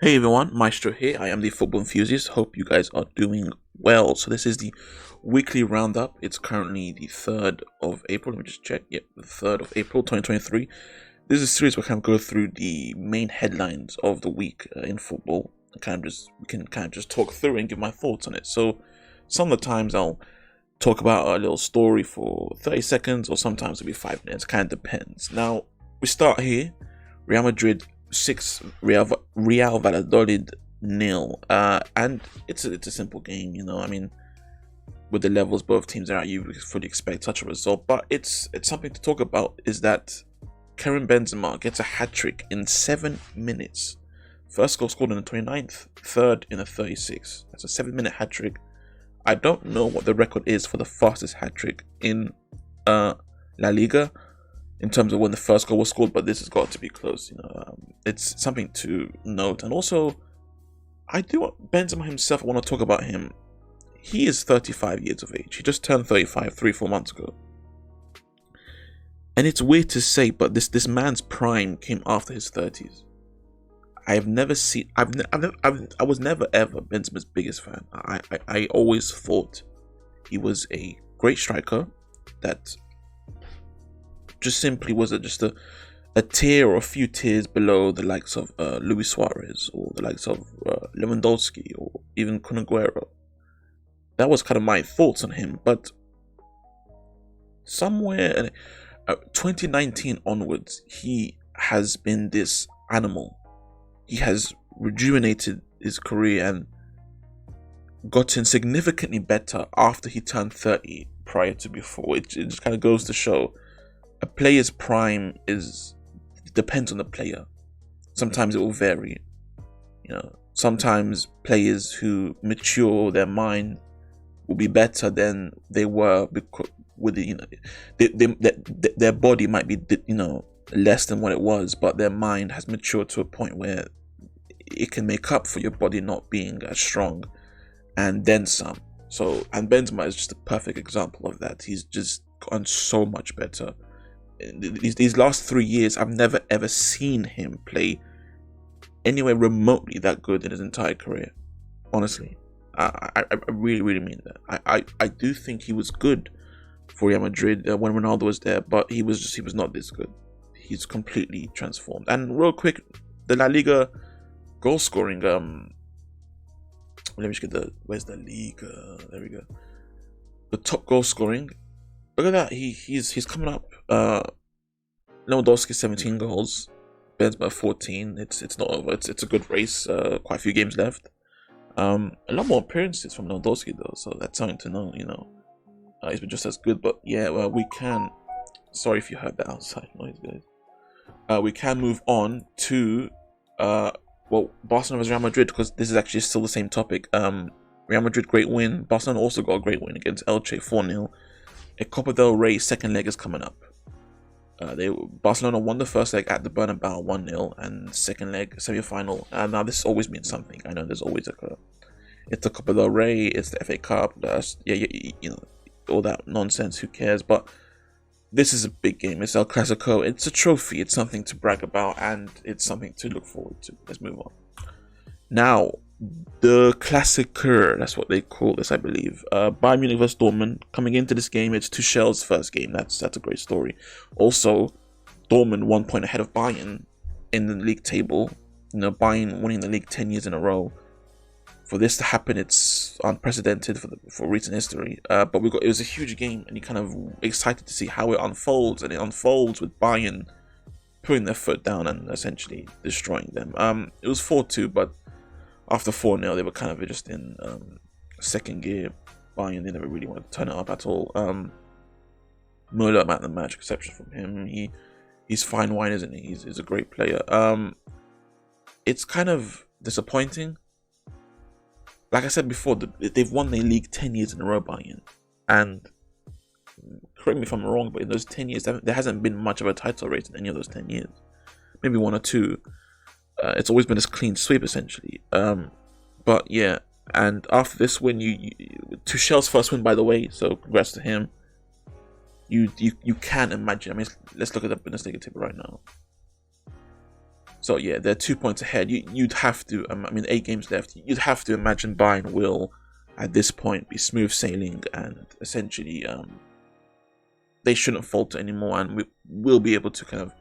Hey everyone, Maestro here. I am the football enthusiast. Hope you guys are doing well. So this is the weekly roundup. It's currently the 3rd of April. Let me just check. Yep, the 3rd of April, 2023. This is a series where I kind of go through the main headlines of the week in football. We can kind of just talk through and give my thoughts on it. So some of the times I'll talk about a little story for 30 seconds, or sometimes it'll be 5 minutes. Kind of depends. Now we start here. Real Madrid 6, Real Valladolid 0, and it's a simple game, I mean, with the levels both teams are at, you fully expect such a result. But it's something to talk about. Is that Karim Benzema gets a hat trick in 7 minutes. First goal scored in the 29th, third in the 36th. That's a 7-minute hat trick. I don't know what the record is for the fastest hat trick in La Liga, in terms of when the first goal was scored, but this has got to be close. It's something to note. And also, I do want Benzema himself. I want to talk about him. He is 35 years of age. He just turned 35 3-4 months ago. And it's weird to say, but this man's prime came after his 30s. I have never seen. I was never ever Benzema's biggest fan. I always thought he was a great striker that just simply was just a tier or a few tiers below the likes of Luis Suarez, or the likes of Lewandowski, or even Kun Aguero. That was kind of my thoughts on him. But somewhere 2019 onwards, he has been this animal. He has rejuvenated his career and gotten significantly better after he turned 30 prior to before. It just kind of goes to show a player's prime depends on the player. Sometimes it will vary. Sometimes players who mature, their mind will be better than they were, because their body might be less than what it was, but their mind has matured to a point where it can make up for your body not being as strong, and then some. And Benzema is just a perfect example of that. He's just gotten so much better. These last 3 years, I've never ever seen him play anywhere remotely that good in his entire career. Honestly, I really, really mean that. I do think he was good for Real Madrid when Ronaldo was there, but he was not this good. He's completely transformed. And real quick, the La Liga goal scoring. Let me just get where's the league? There we go. The top goal scoring. Look at that. He's coming up. Lewandowski 17 goals, Benzema 14. It's not over. It's a good race. Quite a few games left. A lot more appearances from Lewandowski though, so that's something to know. He's been just as good. But yeah, well, we can. Sorry if you heard that outside noise, guys. We can move on to Barcelona vs Real Madrid, because this is actually still the same topic. Real Madrid, great win. Barcelona also got a great win against Elche 4-0. A Copa del Rey second leg is coming up. Barcelona won the first leg at the Bernabeu 1-0, and second leg semi-final. Now this always means something. I know there's always it's the Copa del Rey, it's the FA Cup, all that nonsense. Who cares? But this is a big game. It's El Clasico. It's a trophy. It's something to brag about, and it's something to look forward to. Let's move on. Now, the Klassiker, that's what they call this, I believe. Bayern Munich vs Dortmund. Coming into this game, it's Tuchel's first game. That's a great story. Also, Dortmund 1 point ahead of Bayern in the league table. Bayern winning the league 10 years in a row. For this to happen, it's unprecedented for recent history. But it was a huge game, and you're kind of excited to see how it unfolds. And it unfolds with Bayern putting their foot down and essentially destroying them. It was 4-2, but after 4-0, they were kind of just in second gear. Bayern, they never really wanted to turn it up at all. Müller, man of the match, exception from him. He's fine wine, isn't he? He's a great player. It's kind of disappointing. Like I said before, they've won the league 10 years in a row, Bayern. And correct me if I'm wrong, but in those 10 years, there hasn't been much of a title race in any of those 10 years. Maybe 1 or 2. It's always been this clean sweep, essentially. But yeah, and after this win, Tuchel's first win, by the way, so congrats to him. You can't imagine. I mean, let's look at the Bundesliga table right now. So yeah, they're 2 points ahead. You'd have to, I mean, 8 games left. You'd have to imagine Bayern will, at this point, be smooth sailing, and essentially, they shouldn't falter anymore, and we will be able to kind of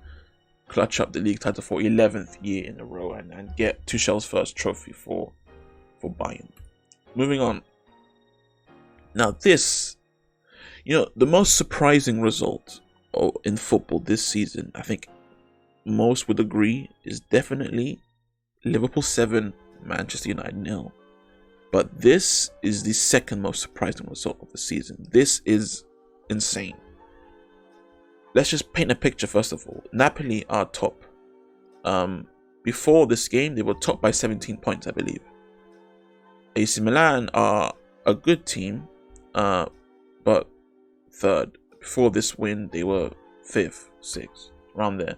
clutch up the league title for 11th year in a row, and get Tuchel's first trophy for Bayern. Moving on. Now this, the most surprising result in football this season, I think most would agree, is definitely Liverpool 7, Manchester United 0. But this is the second most surprising result of the season. This is insane. Let's just paint a picture first of all. Napoli are top. Before this game, they were top by 17 points, I believe. AC Milan are a good team, but third. Before this win, they were 5th, 6th, around there.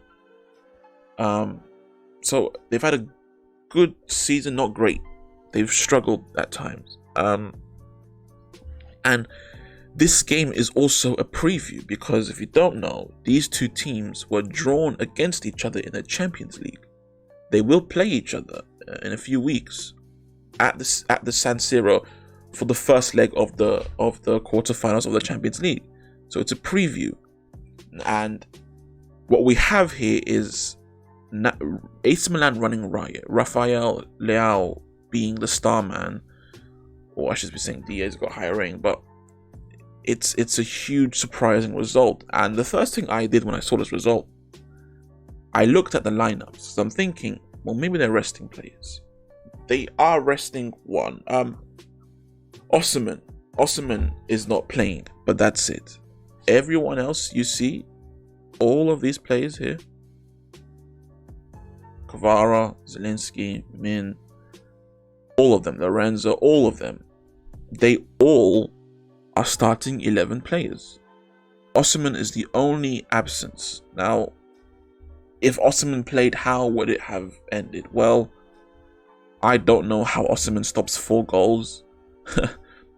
So they've had a good season, not great. They've struggled at times. And this game is also a preview, because if you don't know, these two teams were drawn against each other in the Champions League. They will play each other in a few weeks at the San Siro for the first leg of the quarterfinals of the Champions League. So it's a preview, and what we have here is AC Milan running riot. Rafael Leao being the star man, or I should be saying Diaz got higher rating, but it's a huge surprising result. And the first thing I did when I saw this result, I looked at the lineups. So I'm thinking, well, maybe they're resting players. They are resting one. Osimhen is not playing, but that's it. Everyone else you see, all of these players here, Kvara, Zielinski, Min, all of them, Lorenzo, all of them, they all are starting 11 players. Osimhen is the only absence. Now, if Osimhen played, how would it have ended? Well, I don't know how Osimhen stops 4 goals.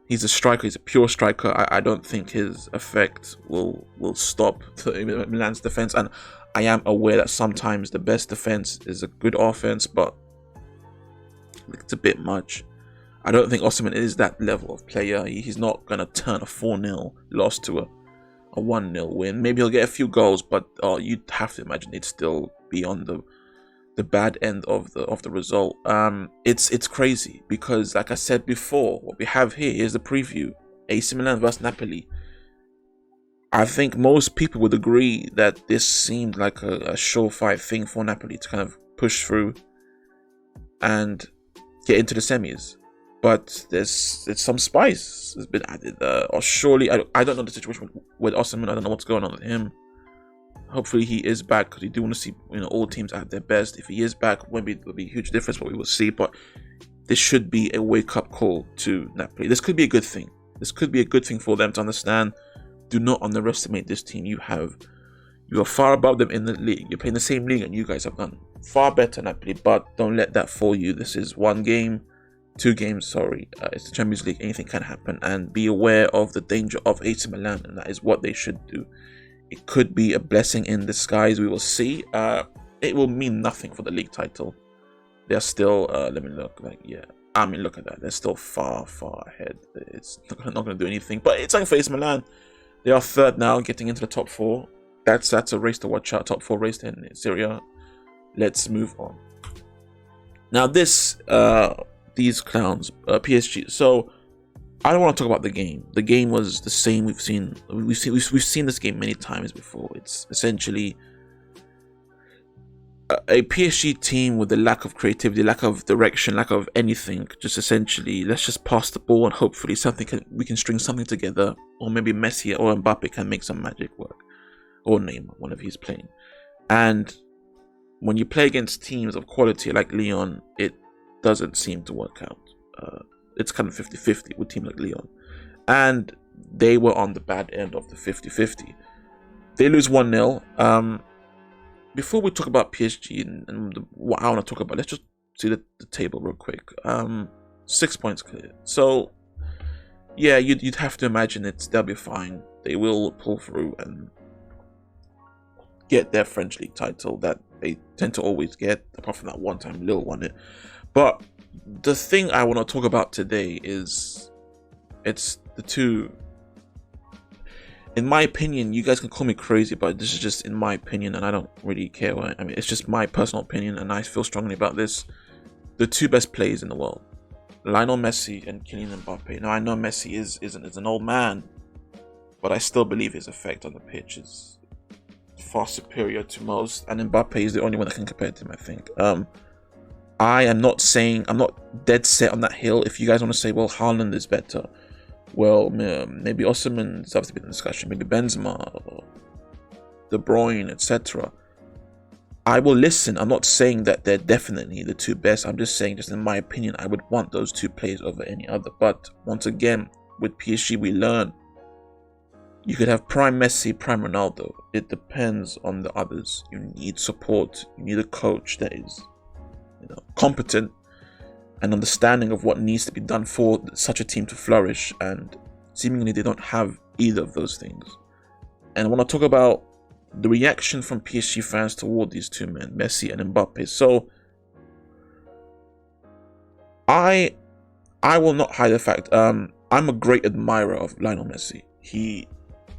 He's a striker, he's a pure striker. I don't think his effect will stop Milan's defense. And I am aware that sometimes the best defense is a good offense, but it's a bit much. I don't think Osimhen is that level of player. He's not going to turn a 4-0 loss to a 1-0 win. Maybe he'll get a few goals, but you'd have to imagine he'd still be on the bad end of the result. It's crazy, because like I said before, what we have here is the preview. AC Milan vs Napoli. I think most people would agree that this seemed like a surefire thing for Napoli to kind of push through and get into the semis. But there's some spice has been added. Or surely, I don't know the situation with Osimhen. I don't know what's going on with him. Hopefully he is back, because we do want to see all teams at their best. If he is back, maybe there'll be a huge difference, but we will see. But this should be a wake-up call to Napoli. This could be a good thing. This could be a good thing for them to understand. Do not underestimate this team. You are far above them in the league. You're playing the same league, and you guys have done far better, Napoli. But don't let that fool you. This is 1 game. 2 games, sorry. It's the Champions League. Anything can happen, and be aware of the danger of AC Milan, and that is what they should do. It could be a blessing in disguise. We will see. It will mean nothing for the league title. They're still. Let me look. Look at that. They're still far ahead. It's not going to do anything. But it's like for AC Milan. They are 3rd now, getting into the top 4. That's a race to watch out. Top 4 race in Syria. Let's move on. Now these clowns, PSG. So I don't want to talk about the game. The game was the same. We've seen this game many times before. It's essentially a PSG team with a lack of creativity, lack of direction, lack of anything. Just essentially, let's just pass the ball, and hopefully we can string something together, or maybe Messi or Mbappe can make some magic work, or Neymar, one of his playing. And when you play against teams of quality like Lyon, it doesn't seem to work out. It's kind of 50-50 with teams like Lyon, and they were on the bad end of the 50-50. They lose 1-0. Before we talk about PSG and what I want to talk about, let's just see the table real quick. 6 points clear. So yeah, you'd have to imagine they'll be fine. They will pull through and get their French league title. they tend to always get, apart from that one time Lille won it. But the thing I want to talk about today is it's the two. In my opinion, you guys can call me crazy, but this is just in my opinion, and I don't really care. I mean, it's just my personal opinion, and I feel strongly about this. The two best players in the world, Lionel Messi and Kylian Mbappe. Now, I know Messi is an old man, but I still believe his effect on the pitch is far superior to most, and Mbappe is the only one that can compare to him, I think. I am not saying, I'm not dead set on that hill. If you guys want to say, well, Haaland is better, well, maybe Osimhen's have to be in the discussion, maybe Benzema, De Bruyne, etc. I will listen. I'm not saying that they're definitely the two best. I'm just saying, just in my opinion, I would want those two players over any other. But once again, with PSG, we learn you could have prime Messi, prime Ronaldo. It depends on the others. You need support. You need a coach that is, competent and understanding of what needs to be done for such a team to flourish. And seemingly they don't have either of those things. And I want to talk about the reaction from PSG fans toward these two men, Messi and Mbappe. So I will not hide the fact, I'm a great admirer of Lionel Messi.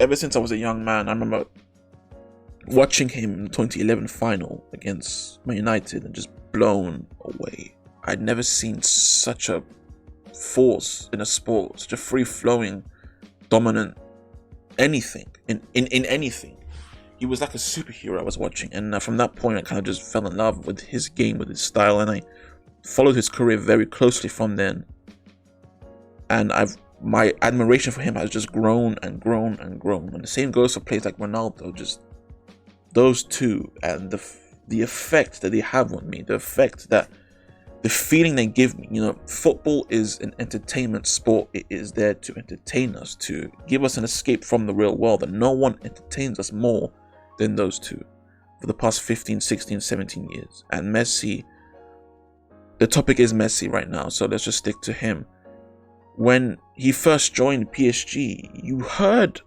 Ever since I was a young man, I remember watching him in the 2011 final against Man United and just blown away. I'd never seen such a force in a sport, such a free-flowing, dominant anything, in anything. He was like a superhero I was watching, and from that point I kind of just fell in love with his game, with his style, and I followed his career very closely from then. And my admiration for him has just grown and grown and grown. And the same goes for players like Ronaldo. Just those two, and the effect that they have on me, the feeling they give me. Football is an entertainment sport. It is there to entertain us, to give us an escape from the real world, and no one entertains us more than those two for the past 15, 16, 17 years. And Messi, the topic is Messi right now, so let's just stick to him. When he first joined PSG, you heard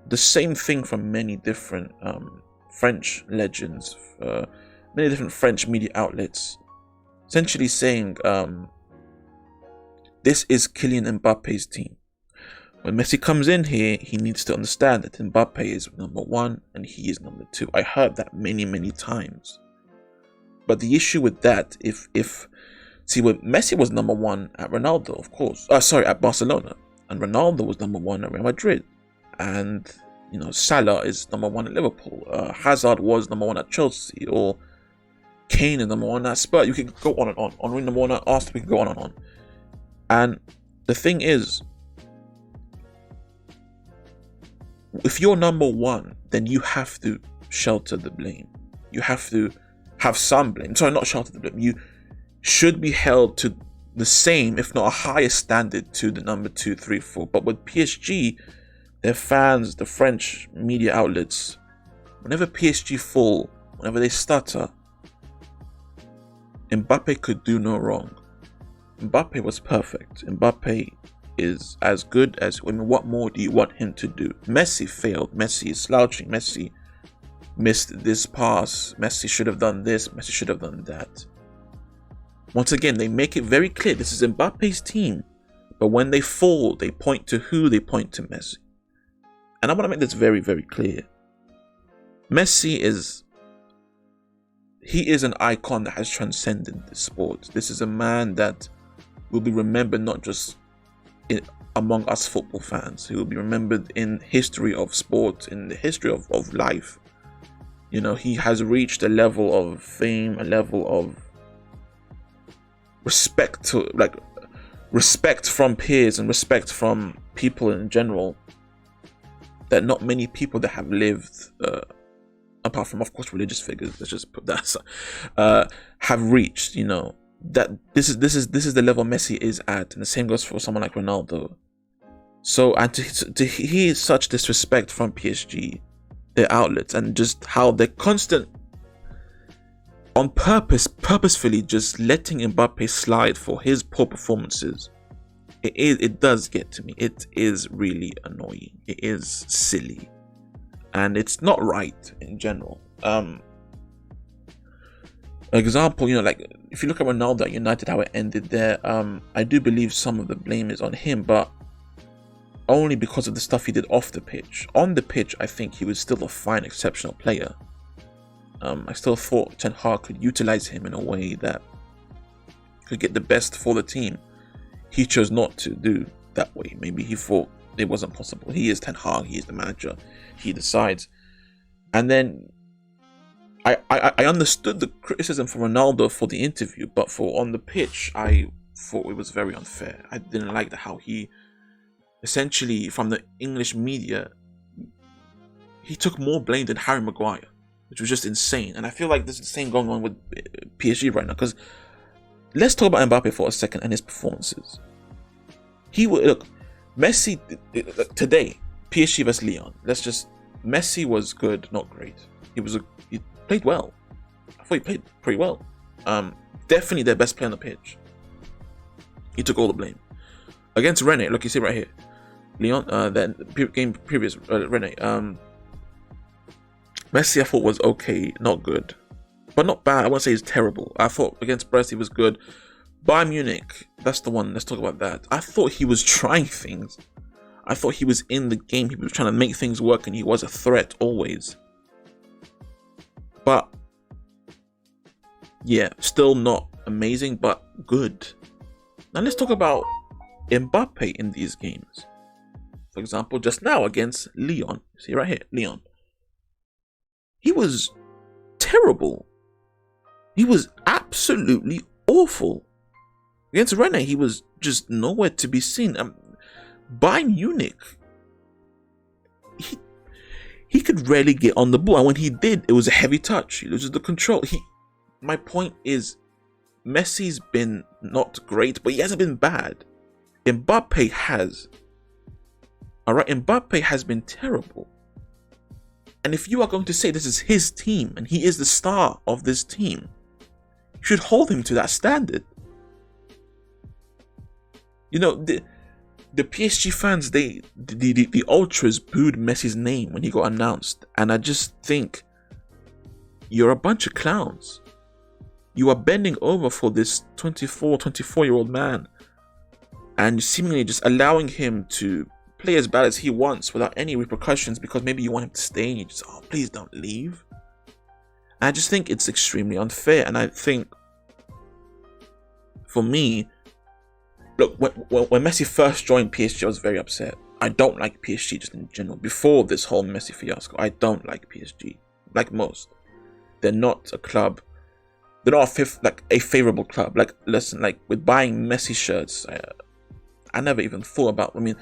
the same thing from many different French legends, many different French media outlets, essentially saying this is Kylian Mbappe's team. When Messi comes in here, he needs to understand that Mbappe is number one and he is number two. I heard that many, many times. But the issue with that, when Messi was number one at Ronaldo, of course. At Barcelona. And Ronaldo was number one at Real Madrid. And, Salah is number one at Liverpool. Hazard was number one at Chelsea. Or Kane is number one at Spurs. You can go on and on. Henry number one at Arsenal. We can go on and on. And the thing is, if you're number one, then you have to shelter the blame. You have to have some blame. Sorry, not shelter the blame. You should be held to the same, if not a higher standard, to the number 2, 3, 4. But with PSG, their fans, the French media outlets, whenever PSG fall, whenever they stutter, Mbappe could do no wrong. Mbappe was perfect. Mbappe is as good as, what more do you want him to do? Messi failed. Messi is slouching. Messi missed this pass. Messi should have done this. Messi should have done that. Once again, they make it very clear this is Mbappe's team, but when they fall, they point to who? They point to Messi. And I want to make this very, very clear. Messi is an icon that has transcended the sport. This is a man that will be remembered not just among us football fans. He will be remembered in history of sport, in the history of life. He has reached a level of fame, a level of respect from peers and respect from people in general that not many people that have lived, apart from of course religious figures, let's just put that aside, have reached. That this is the level Messi is at, and the same goes for someone like Ronaldo. So, and to hear such disrespect from PSG, their outlets, and just how they're on purposefully just letting Mbappe slide for his poor performances, it does get to me. It is really annoying. It is silly, and it's not right in general. Example, like if you look at Ronaldo at United, how it ended there, I do believe some of the blame is on him, but only because of the stuff he did off the pitch. On the pitch, I think he was still a fine, exceptional player. I still thought Ten Hag could utilize him in a way that could get the best for the team. He chose not to do that way. Maybe he thought it wasn't possible. He is Ten Hag, he is the manager, he decides. And then I understood the criticism from Ronaldo for the interview, but for on the pitch, I thought it was very unfair. I didn't like how he, essentially, from the English media, he took more blame than Harry Maguire, which was just insane. And I feel like there's the same going on with PSG right now, because let's talk about Mbappe for a second and his performances. Look, Messi today, PSG vs Lyon. Messi was good, not great. He played well. I thought he played pretty well. Definitely their best player on the pitch. He took all the blame. Against Rennes, look, you see right here. Lyon, then game previous, Rennes. Messi I thought was okay, not good. But not bad, I won't say he's terrible. I thought against Brest he was good. Bayern Munich, that's the one, let's talk about that. I thought he was trying things. I thought he was in the game, he was trying to make things work, and he was a threat always. But yeah, still not amazing, but good. Now let's talk about Mbappe in these games. For example, just now against Lyon. See right here, Lyon. He was terrible. He was absolutely awful. Against Rennes, he was just nowhere to be seen. Bayern Munich, he could rarely get on the ball, and when he did, it was a heavy touch. He loses the control. My point is, Messi's been not great, but he hasn't been bad. Mbappe has. Alright, Mbappe has been terrible. And if you are going to say this is his team, and he is the star of this team, you should hold him to that standard. The PSG fans, the ultras booed Messi's name when he got announced, and I just think you're a bunch of clowns. You are bending over for this 24-year-old man, and seemingly just allowing him to play as bad as he wants without any repercussions, because maybe you want him to stay and you just, oh, please don't leave. And I just think it's extremely unfair, and I think, for me, look, when Messi first joined PSG, I was very upset. I don't like PSG just in general. Before this whole Messi fiasco, I don't like PSG. Like most, they're not a club. They're not a favorable club. Like, listen, like with buying Messi shirts, I never even thought about. I mean,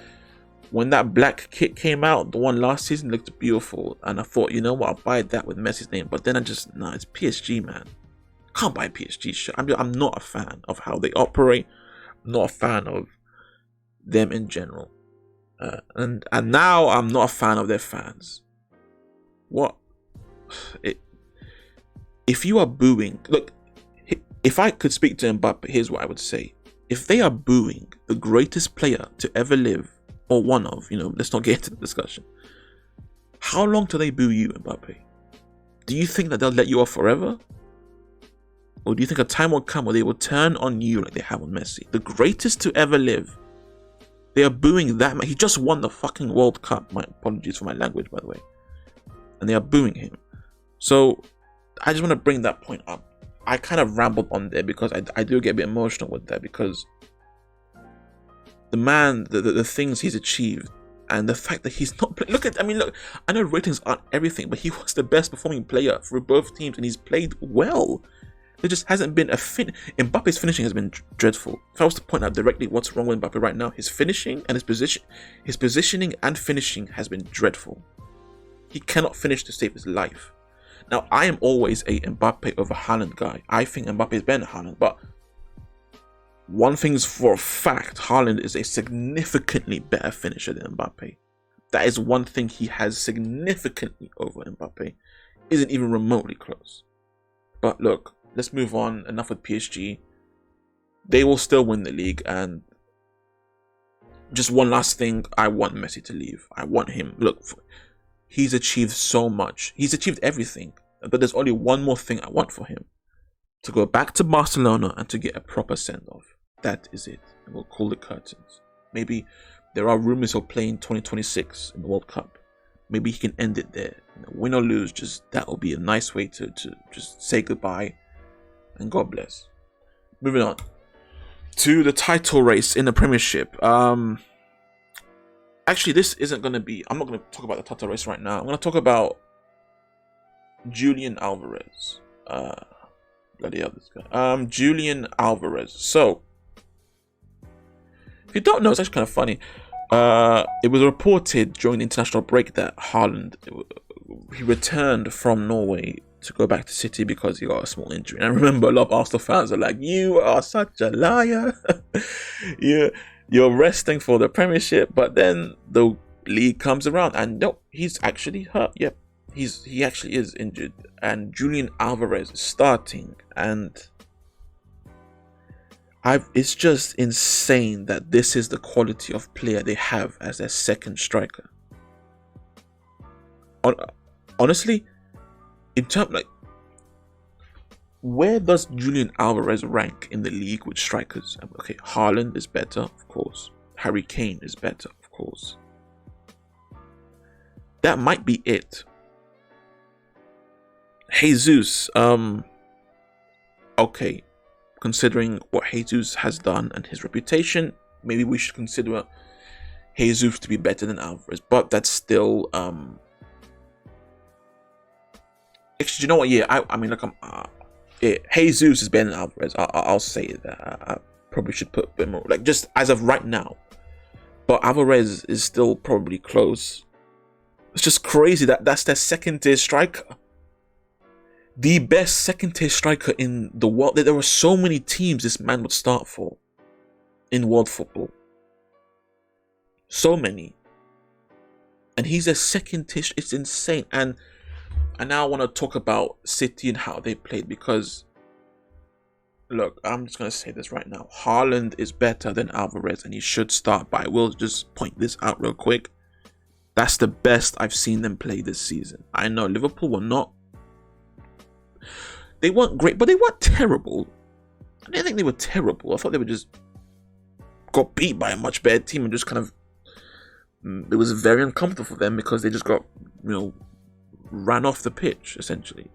when that black kit came out, the one last season looked beautiful, and I thought, you know what, I'll buy that with Messi's name. But then it's PSG, man. Can't buy PSG shirt. I'm not a fan of how they operate. Not a fan of them in general, and now I'm not a fan of their fans. If you are booing, look, if I could speak to Mbappe, here's what I would say. If they are booing the greatest player to ever live, or one of, let's not get into the discussion, how long do they boo you, Mbappe? Do you think that they'll let you off forever? Or do you think a time will come where they will turn on you like they have on Messi? The greatest to ever live. They are booing that man. He just won the fucking World Cup. My apologies for my language, by the way. And they are booing him. So, I just want to bring that point up. I kind of rambled on there because I do get a bit emotional with that, because the man, the things he's achieved, and the fact that he's not playing. Look, I know ratings aren't everything, but he was the best performing player for both teams, and he's played well. There just hasn't been Mbappe's finishing has been dreadful. If I was to point out directly what's wrong with Mbappe right now, his finishing and his positioning and finishing has been dreadful. He cannot finish to save his life. Now, I am always a Mbappe over Haaland guy. I think Mbappe is better than Haaland, but one thing's for a fact, Haaland is a significantly better finisher than Mbappe. That is one thing he has significantly over Mbappe. Isn't even remotely close. But look, let's move on. Enough with PSG. They will still win the league. And just one last thing. I want Messi to leave. I want him. Look, he's achieved so much. He's achieved everything. But there's only one more thing I want for him. to go back to Barcelona and to get a proper send-off. That is it. And we'll call it curtains. Maybe there are rumors of playing 2026 in the World Cup. Maybe he can end it there. Win or lose, just that will be a nice way to just say goodbye and God bless. Moving on to the title race in the Premiership. Actually, this isn't going to be... I'm not going to talk about the title race right now. I'm going to talk about Julian Alvarez. Bloody hell, this guy. Julian Alvarez. So, if you don't know, it's actually kind of funny. It was reported during the international break that Haaland, he returned from Norway to go back to City because he got a small injury. And I remember a lot of Arsenal fans are like, "You are such a liar. You're resting for the Premiership," but then the league comes around and no, he's actually hurt. Yep, he actually is injured, and Julian Alvarez is starting, and it's just insane that this is the quality of player they have as their second striker. Honestly, in terms like, where does Julian Alvarez rank in the league with strikers? Okay, Haaland is better, of course. Harry Kane is better, of course. That might be it. Jesus, okay, considering what Jesus has done and his reputation, maybe we should consider Jesus to be better than Alvarez, but that's still, actually, you know what, yeah, I mean, look, Jesus is better than Alvarez. I'll say that. I probably should put a bit more, like, just as of right now. But Alvarez is still probably close. It's just crazy that that's their second-tier striker. The best second-tier striker in the world. There were so many teams this man would start for in world football. So many. And he's a second-tier. It's insane. And I now want to talk about City and how they played, because look, I'm just going to say this right now. Haaland is better than Alvarez and he should start, but I will just point this out real quick. That's the best I've seen them play this season. I know Liverpool were not... They weren't great, but they weren't terrible. I didn't think they were terrible. I thought they were just... got beat by a much better team and just kind of... It was very uncomfortable for them because they just got, ran off the pitch, essentially.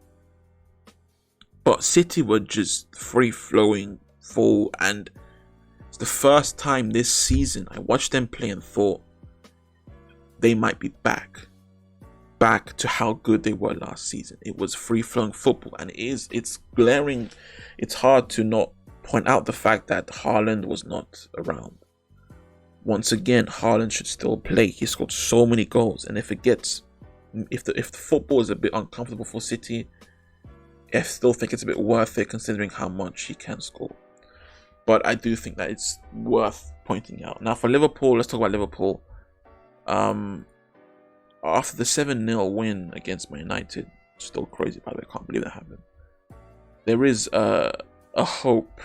But City were just free-flowing, full, and it's the first time this season I watched them play and thought they might be back to how good they were last season. It was free-flowing football, and it's glaring. It's hard to not point out the fact that Haaland was not around. Once again, Haaland should still play. He scored so many goals, and if the football is a bit uncomfortable for City, I still think it's a bit worth it considering how much he can score. But I do think that it's worth pointing out. Now for Liverpool, let's talk about Liverpool. After the 7-0 win against Man United, still crazy by the way, I can't believe that happened. There is a hope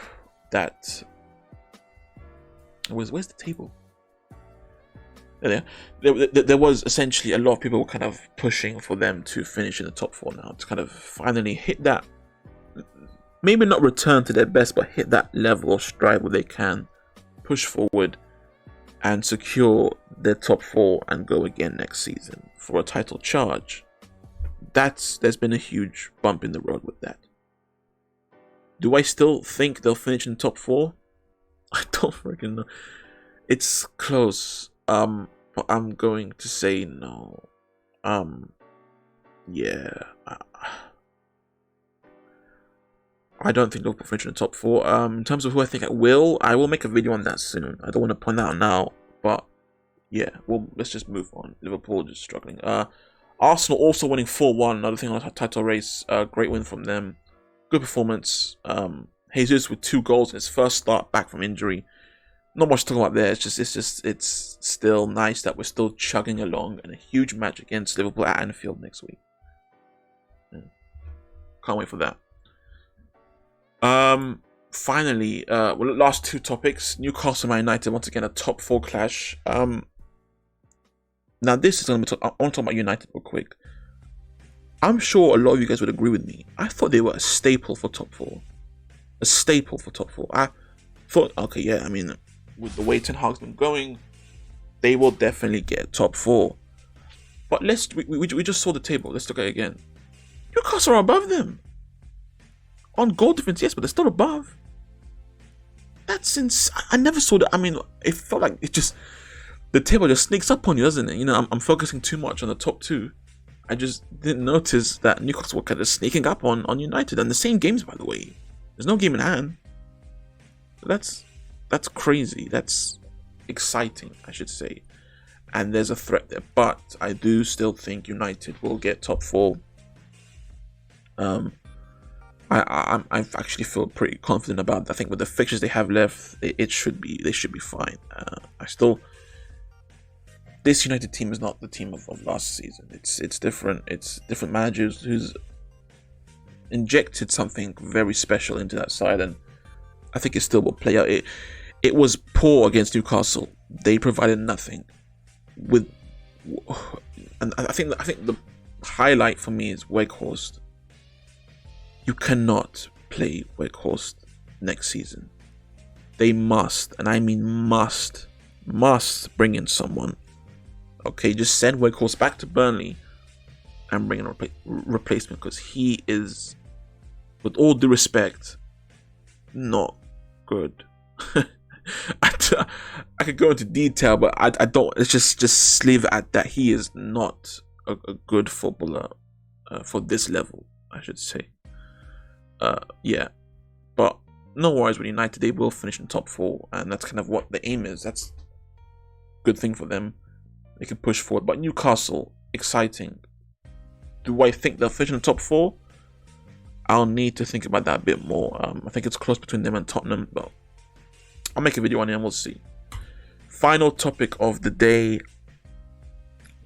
that... Where's the table? There was essentially a lot of people were kind of pushing for them to finish in the top 4 now, to kind of finally hit that, maybe not return to their best, but hit that level of stride where they can push forward and secure their top 4 and go again next season for a title charge. There's been a huge bump in the road with that. Do I still think they'll finish in the top 4? I don't freaking know. It's close. But I'm going to say no. Yeah. I don't think Liverpool finish in the top 4. In terms of who I think I will make a video on that soon. I don't want to point that out now, but yeah, well, let's just move on. Liverpool just struggling. Arsenal also winning 4-1. Another thing on the title race. Great win from them. Good performance. Jesus with 2 goals in his first start back from injury. Not much to talk about there. It's still nice that we're still chugging along, and a huge match against Liverpool at Anfield next week. Yeah. Can't wait for that. Finally, last 2 topics. Newcastle Man United, once again a top 4 clash. Now this is going to be I want to talk about United real quick. I'm sure a lot of you guys would agree with me. I thought they were a staple for top 4. a staple for top 4. I thought, okay, yeah, I mean, with the way Ten Hag's been going, they will definitely get top 4. But we just saw the table. Let's look at it again. Newcastle are above them on goal difference, yes, but they're still above. That's insane. I never saw that. I mean, it felt like the table just sneaks up on you, doesn't it? You know, I'm focusing too much on the top 2. I just didn't notice that Newcastle were kind of sneaking up on United, and the same games, by the way. There's no game in hand. That's crazy. That's exciting, I should say. And there's a threat there, but I do still think United will get top 4. I actually feel pretty confident about that. I think with the fixtures they have left, they should be fine. This United team is not the team of last season. It's different. It's different managers who's injected something very special into that side, and I think it still will play out. It was poor against Newcastle. They provided nothing. And I think the highlight for me is Weghorst. You cannot play Weghorst next season. They must, and I mean must bring in someone. Okay, just send Weghorst back to Burnley and bring in a replacement, because he is, with all due respect, not good. I could go into detail, but I don't. Let's just leave it at that. He is not a good footballer for this level, I should say. Yeah, but no worries with United. They will finish in top 4, and that's kind of what the aim is. That's a good thing for them. They can push forward. But Newcastle, exciting. Do I think they'll finish in the top 4? I'll need to think about that a bit more. I think it's close between them and Tottenham, but I'll make a video on it and we'll see. Final topic of the day.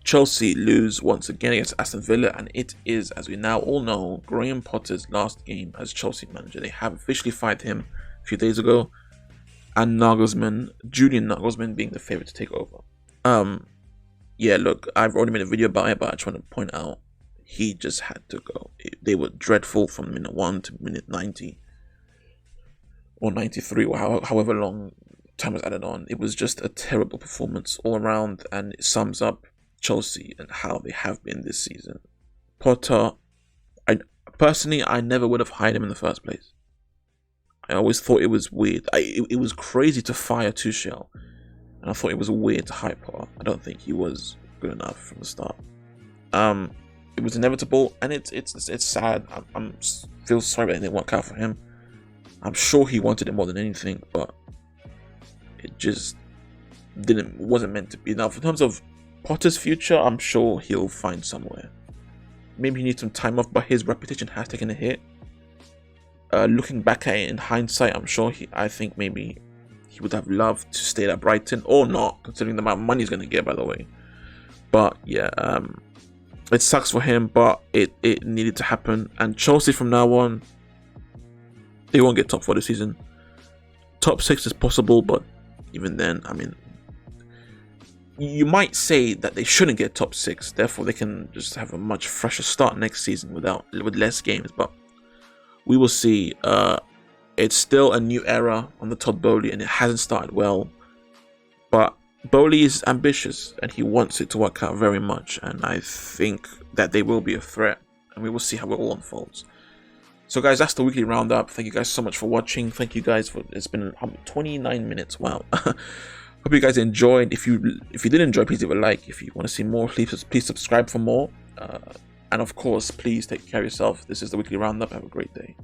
Chelsea lose once again against Aston Villa, and it is, as we now all know, Graham Potter's last game as Chelsea manager. They have officially fired him a few days ago, and Julian Nagelsmann being the favourite to take over. Yeah, look, I've already made a video about it, but I just want to point out, he just had to go. They were dreadful from minute 1 to minute 90. Or 93, or however long time was added on. It was just a terrible performance all around, and it sums up Chelsea and how they have been this season. Potter, I never would have hired him in the first place. I always thought it was weird. It was crazy to fire Tuchel, and I thought it was weird to hire Potter. I don't think he was good enough from the start. It was inevitable, and it's sad. I feel sorry that it didn't work out for him. I'm sure he wanted it more than anything, but it just wasn't meant to be. Now, in terms of Potter's future, I'm sure he'll find somewhere. Maybe he needs some time off, but his reputation has taken a hit. Looking back at it in hindsight, I think maybe he would have loved to stay at Brighton, or not, considering the amount of money he's going to get, by the way. But yeah, it sucks for him, but it needed to happen. And Chelsea from now on, they won't get top 4 this season. Top 6 is possible, but even then, I mean, you might say that they shouldn't get top 6, therefore they can just have a much fresher start next season with less games. But we will see. It's still a new era on the Todd Bowley, and it hasn't started well. But Bowley is ambitious, and he wants it to work out very much. And I think that they will be a threat, and we will see how it all unfolds. So guys, that's the weekly roundup. Thank you guys so much for watching. Thank you guys for, it's been 29 minutes. Wow. Hope you guys enjoyed. If you did enjoy, please leave a like. If you want to see more, please subscribe for more. And of course, please take care of yourself. This is the weekly roundup. Have a great day.